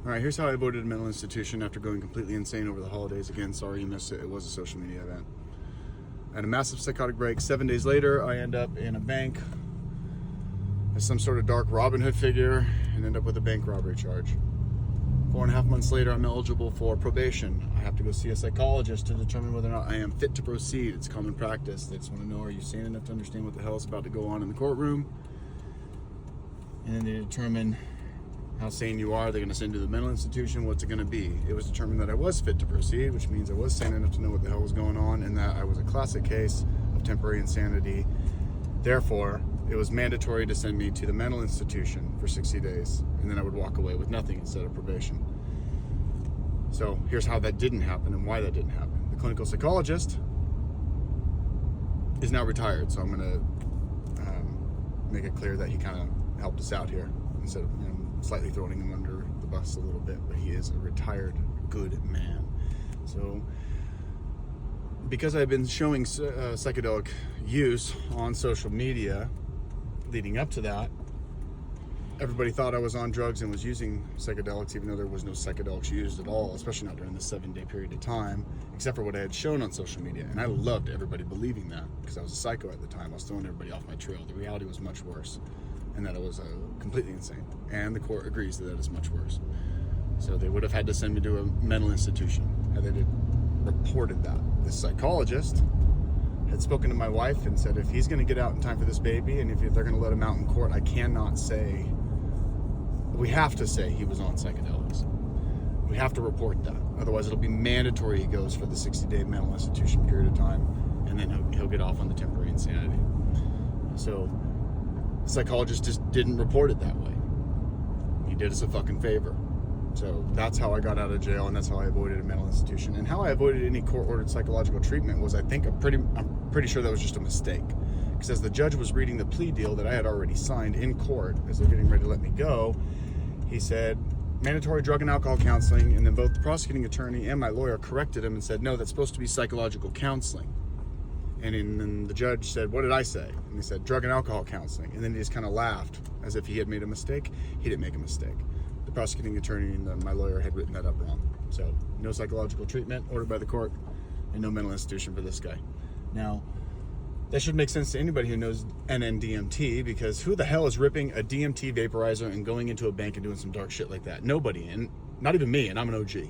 All right, here's how I avoided a mental institution after going completely insane over the holidays. Again, sorry you missed it. It was a social media event. I had a massive psychotic break. 7 days later, I end up in a bank as some sort of dark Robin Hood figure and end up with a bank robbery charge. 4.5 months later, I'm eligible for probation. I have to go see a psychologist to determine whether or not I am fit to proceed. It's common practice. They just want to know, are you sane enough to understand what the hell is about to go on in the courtroom? And then they determine how sane you are. They're going to send you to the mental institution. What's it going to be? It was determined that I was fit to proceed, which means I was sane enough to know what the hell was going on and that I was a classic case of temporary insanity. Therefore, it was mandatory to send me to the mental institution for 60 days, and then I would walk away with nothing instead of probation. So here's how that didn't happen and why that didn't happen. The clinical psychologist is now retired, so I'm going to make it clear that he kind of helped us out here instead of slightly throwing him under the bus a little bit, but he is a retired good man. So because I've been showing psychedelic use on social media leading up to that, everybody thought I was on drugs and was using psychedelics, even though there was no psychedelics used at all, especially not during the 7-day period of time, except for what I had shown on social media. And I loved everybody believing that because I was a psycho at the time. I was throwing everybody off my trail. The reality was much worse, and that I was completely insane. And the court agrees that is much worse. So they would have had to send me to a mental institution had they reported that. The psychologist had spoken to my wife and said, if he's going to get out in time for this baby, and if they're going to let him out in court, I cannot say, we have to say he was on psychedelics. We have to report that. Otherwise, it'll be mandatory he goes for the 60-day mental institution period of time, and then he'll get off on the temporary insanity. So the psychologist just didn't report it that way. He did us a fucking favor. So that's how I got out of jail, and that's how I avoided a mental institution. And how I avoided any court-ordered psychological treatment was, I think, I'm pretty sure that was just a mistake. Because as the judge was reading the plea deal that I had already signed in court, as they're getting ready to let me go, he said, mandatory drug and alcohol counseling, and then both the prosecuting attorney and my lawyer corrected him and said, no, that's supposed to be psychological counseling. And then the judge said, what did I say? And he said, drug and alcohol counseling. And then he just kind of laughed as if he had made a mistake. He didn't make a mistake. The prosecuting attorney and my lawyer had written that up wrong. So no psychological treatment ordered by the court and no mental institution for this guy. Now, that should make sense to anybody who knows NN-DMT, because who the hell is ripping a DMT vaporizer and going into a bank and doing some dark shit like that? Nobody, and not even me, and I'm an OG.